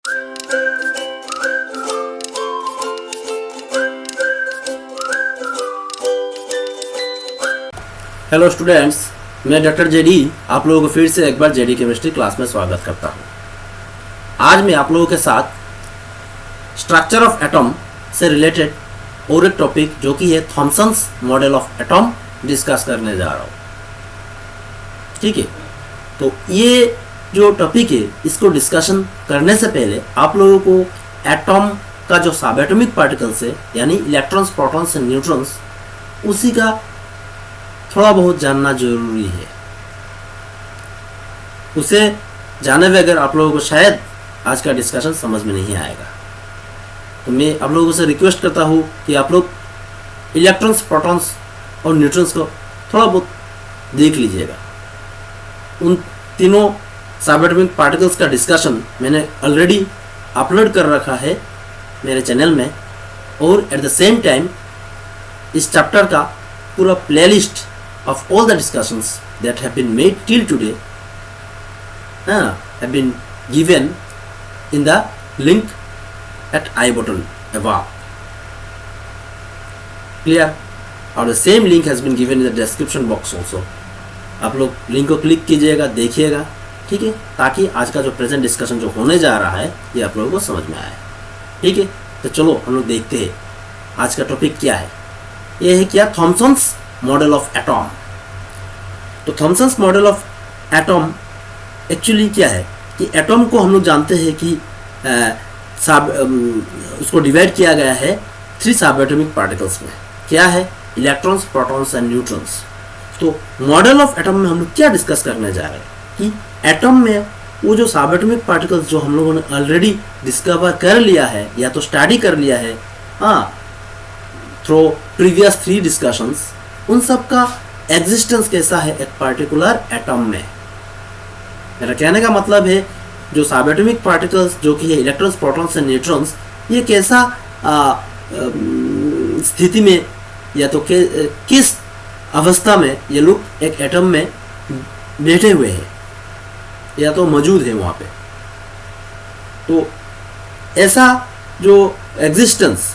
Hello students, मैं doctor JD आप लोगों को फिर से एक बार जेडी केमिस्ट्री क्लास में स्वागत करता हूं। आज मैं आप लोगों के साथ स्ट्रक्चर ऑफ एटम से रिलेटेड और एक टॉपिक जो कि है Thomson's model of atom discuss करने जा रहा हूं। ठीक है, तो ये जो टॉपिक है इसको डिस्कशन करने से पहले आप लोगों को एटम का जो सब एटॉमिक पार्टिकल्स है यानी इलेक्ट्रॉन्स, प्रोटॉन्स एंड न्यूट्रॉन्स, उसी का थोड़ा बहुत जानना जरूरी है। उसे जाने बगैर आप लोगों को शायद आज का डिस्कशन समझ में नहीं आएगा। तो मैं आप लोगों से रिक्वेस्ट करता हूँ कि आप लोग इलेक्ट्रॉन्स, प्रोटॉन्स और न्यूट्रॉन्स को थोड़ा बहुत देख लीजिएगा। उन तीनों सबएटॉमिक पार्टिकल्स का डिस्कशन मैंने ऑलरेडी अपलोड कर रखा है मेरे चैनल में, और एट द सेम टाइम इस चैप्टर का पूरा playlist of all the discussions that have been made till today have been given in the link at I button above. Clear? और the same link has been given in the description box also. आप लोग link को click कीजिएगा, देखिएगा, ठीक है, ताकि आज का जो प्रेजेंट डिस्कशन जो होने जा रहा है ये आप लोगों को समझ में आए। ठीक है, तो चलो हम लोग देखते हैं आज का टॉपिक क्या है। ये है क्या, थॉमसन्स मॉडल ऑफ एटम। तो Thomson's model of atom actually क्या है कि एटम को हम लोग जानते हैं कि उसको डिवाइड किया गया है 3 सब एटॉमिक पार्टिकल्स में। क्या है? Electrons, protons and neutrons. तो मॉडल ऑफ एटम में हम लोग क्या डिस्कस करने जा रहे हैं कि एटम में वो जो सब एटॉमिक पार्टिकल्स जो हम लोगों ने ऑलरेडी डिस्कवर कर लिया है या तो स्टडी कर लिया है थ्रू प्रीवियस 3 डिस्कशंस, उन सब का एग्जिस्टेंस कैसा है एक पर्टिकुलर एटम में। मेरा कहने का मतलब है जो सब एटॉमिक पार्टिकल्स जो कि है इलेक्ट्रॉन्स, प्रोटॉन्स एंड न्यूट्रॉन्स, ये कैसा स्थिति में या तो किस अवस्था में ये लोग एक एटम में बैठे हुए हैं या तो मौजूद है वहाँ पे। तो ऐसा जो existence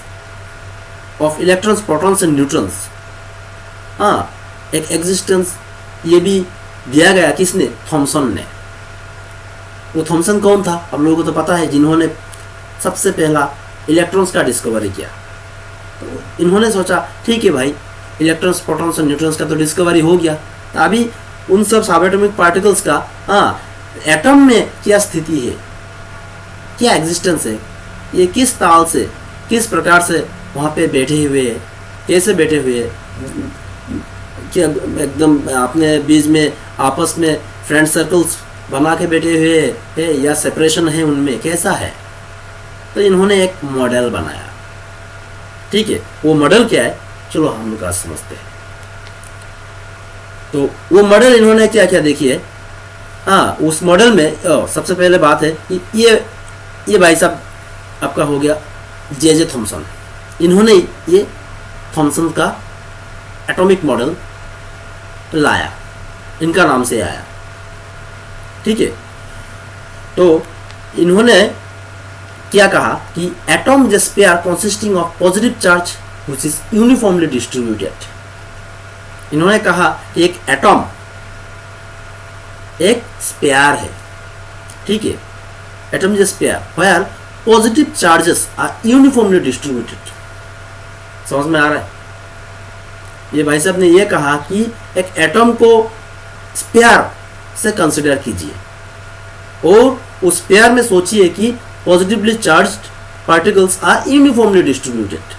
of electrons, protons and neutrons, एक एग्जिस्टेंस ये भी दिया गया किसने? थॉमसन ने। वो थॉमसन कौन था? हम लोगों को तो पता है, जिन्होंने सबसे पहला इलेक्ट्रॉन्स का डिस्कवरी किया। तो इन्होंने सोचा ठीक है भाई, इलेक्ट्रॉन्स, प्रोटॉन्स और न्यूट्रॉन्स का तो डिस्कवरी हो गया, तो अभी उन सब सबएटॉमिक पार्टिकल्स का एटम में क्या स्थिति है, क्या एग्जिस्टेंस है, ये किस ताल से, किस प्रकार से वहाँ पे बैठे हुए हैं, कैसे बैठे हुए हैं, क्या एकदम अपने बीच में आपस में फ्रेंड सर्कल्स बना के बैठे हुए हैं या सेपरेशन है उनमें, कैसा है। तो इन्होंने एक मॉडल बनाया। ठीक है, वो मॉडल क्या है चलो हम लोग आज समझते हैं। तो वो मॉडल इन्होंने क्या क्या देखिए, उस मॉडल में सबसे पहले बात है कि ये भाई साहब आपका हो गया जे थॉमसन। इन्होंने ये थॉमसन का एटॉमिक मॉडल लाया, इनका नाम से आया। ठीक है, तो इन्होंने क्या कहा कि atom is a sphere consisting of positive charge which is uniformly distributed. इन्होंने कहा कि एक एटम एक स्फीयर है। ठीक है, atom is a sphere where positive charges are uniformly distributed. समझ में आ रहा है? ये भाई साहब ने ये कहा कि एक एटम को स्फीयर से कंसिडर कीजिए और उस स्फीयर में सोचिए कि positively charged particles are uniformly distributed.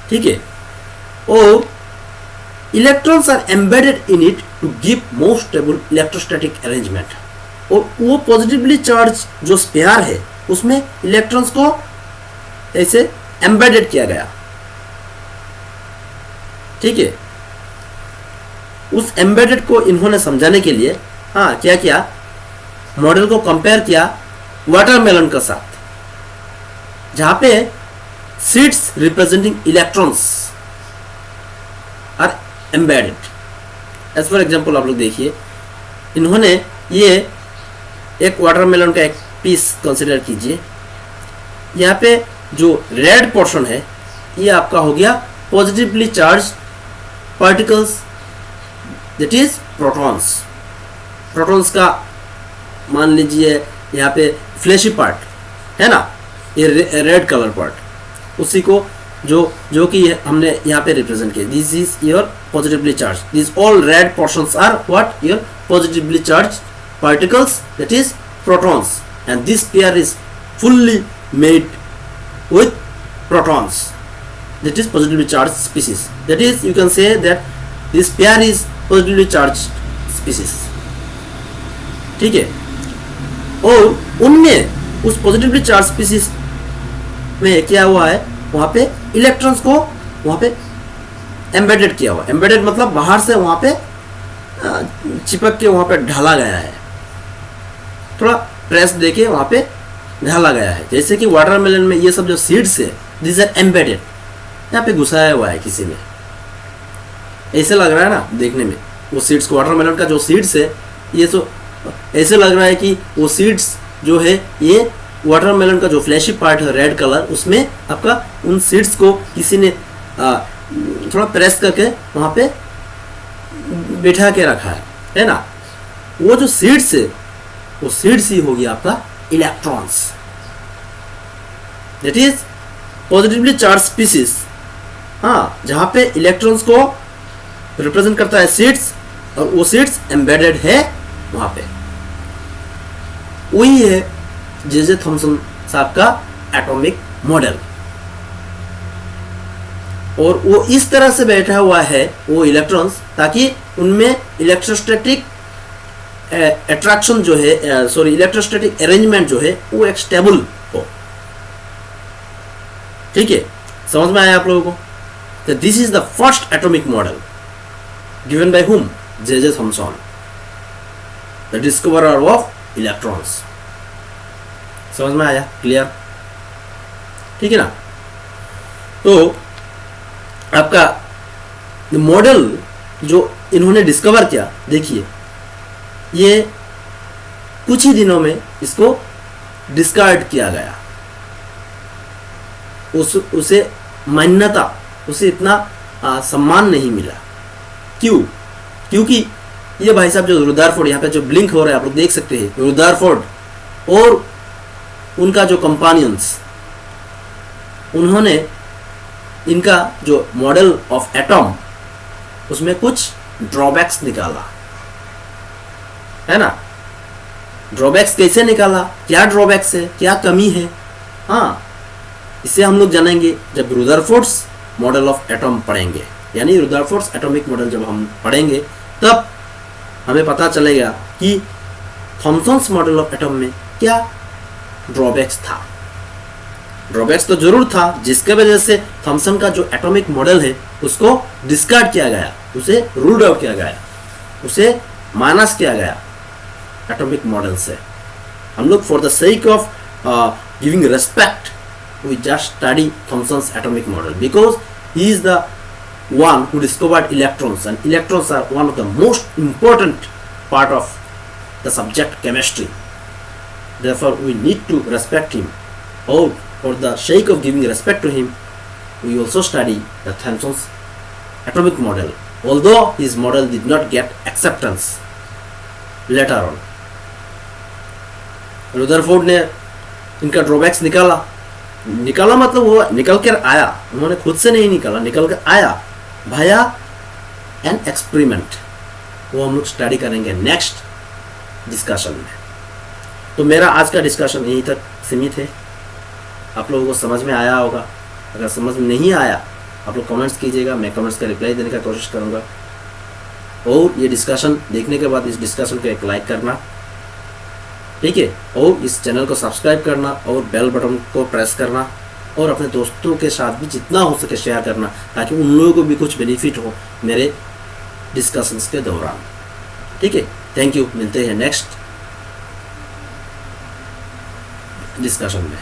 ठीक है, और electrons are embedded in it to give more stable electrostatic arrangement. और वो पॉजिटिवली चार्ज जो स्फीयर है उसमें इलेक्ट्रॉन्स को ऐसे एम्बेडेड किया गया। ठीक है, उस एम्बेडेड को इन्होंने समझाने के लिए क्या किया, मॉडल को कंपेयर किया वाटरमेलन के साथ, जहां पे seeds representing electrons are embedded. As for example आप लोग देखिए, इन्होंने ये एक वाटरमेलन का एक पीस कंसिडर कीजिए। यहाँ पे जो रेड पोर्शन है ये आपका हो गया positively charge particles, that is protons. Protons का मान लीजिए यहाँ पे फ्लैशी पार्ट है ना, ये रेड कलर पार्ट, उसी को जो कि हमने यहाँ पे रिप्रेजेंट किया। This is your positively charge, this all red portions are what, your positively charge particles, that is protons, and this pair is fully made with protons, that is positively charged species, that is you can say that this pair is positively charged species, ठीक है। और उनमें उस positively charge species में क्या हुआ है, वहां पे इलेक्ट्रॉन्स को वहां पे एम्बेडेड किया हुआ। एम्बेडेड मतलब बाहर से वहां पे चिपक के वहां पे ढाला गया है, थोड़ा प्रेस देके वहां पे ढाला गया है। जैसे कि वाटरमेलन में ये सब जो सीड्स है, दिस आर एम्बेडेड, यहाँ पे घुसाया हुआ है किसी ने, ऐसे लग रहा है ना देखने में। वो सीड्स को, वाटरमेलन का जो सीड्स है ये तो ऐसे लग रहा है कि वो सीड्स जो है ये वाटरमेलन का जो फ्लैशी पार्ट है रेड कलर, उसमें आपका उन सीड्स को किसी ने थोड़ा प्रेस करके वहां पे बैठा के रखा है ना। वो जो सीड्स है वो सीड्स ही होगी आपका electrons, that is positively charge species. हाँ, जहां पे इलेक्ट्रॉन्स को रिप्रेजेंट करता है सीड्स, और वो सीड्स एम्बेडेड है वहां पे। वही है जे थॉमसन साहब का एटॉमिक मॉडल, और वो इस तरह से बैठा हुआ है वो इलेक्ट्रॉन्स, ताकि उनमें इलेक्ट्रोस्टैटिक अट्रैक्शन जो है, सॉरी इलेक्ट्रोस्टैटिक अरेंजमेंट जो है वो एक स्टेबल हो। ठीक है, समझ में आया आप लोगों को? तो this is the first atomic model given by whom, J Thomson, the discoverer of electrons. समझ में आया? क्लियर? ठीक है ना। तो आपका मॉडल जो इन्होंने डिस्कवर किया, देखिए ये कुछ ही दिनों में इसको डिस्कार्ड किया गया, उसे मान्यता, उसे इतना सम्मान नहीं मिला। क्यों? क्योंकि ये भाई साहब जो रुदरफोर्ड, यहाँ पे जो ब्लिंक हो रहा है आप लोग देख सकते हैं, रुदरफोर्ड और उनका जो कंपानियंस, उन्होंने इनका जो मॉडल ऑफ एटॉम उसमें कुछ ड्रॉबैक्स निकाला, है ना। ड्रॉबैक्स कैसे निकाला, क्या ड्रॉबैक्स है, क्या कमी है, हाँ इसे हम लोग जानेंगे जब रुदरफोर्ड्स मॉडल ऑफ एटॉम पढ़ेंगे। यानी रुदरफोर्ड्स एटॉमिक मॉडल जब हम पढ़ेंगे तब हमें पता चलेगा कि थॉमसन्स मॉडल ऑफ एटॉम में क्या ड्रॉबैक्स था। ड्रॉबैक्स तो जरूर था, जिसके वजह से थॉमसन का जो एटॉमिक मॉडल है उसको डिस्कार्ड किया गया, उसे रूल्ड आउट किया गया, उसे माइनस किया गया एटॉमिक मॉडल से। हम लोग for the sake of giving respect we just study Thomson's atomic model because he is the one who discovered electrons, and electrons are one of the most important part of the subject chemistry. Therefore we need to respect him, or for the sake of giving respect to him we also study the Thomson's atomic model, although his model did not get acceptance later on. Rutherford ने इनका drawbacks निकाला मतलब वो निकल कर आया, उन्होंने खुद से नहीं निकाला, निकल कर आया भाया एन एक्सपेरिमेंट। वो हम लोग स्टडी करेंगे नेक्स्ट डिस्कशन में। तो मेरा आज का डिस्कशन यहीं तक सीमित है। आप लोगों को समझ में आया होगा, अगर समझ में नहीं आया आप लोग कमेंट्स कीजिएगा, मैं कमेंट्स का रिप्लाई देने का कोशिश करूँगा। और ये डिस्कशन देखने के बाद इस डिस्कशन को एक लाइक करना, ठीक है, और इस चैनल को सब्सक्राइब करना और बेल बटन को प्रेस करना, और अपने दोस्तों के साथ भी जितना हो सके शेयर करना, ताकि उन लोगों को भी कुछ बेनिफिट हो मेरे डिस्कशंस के दौरान। ठीक है, थैंक यू। मिलते हैं नेक्स्ट डिस्कशन में।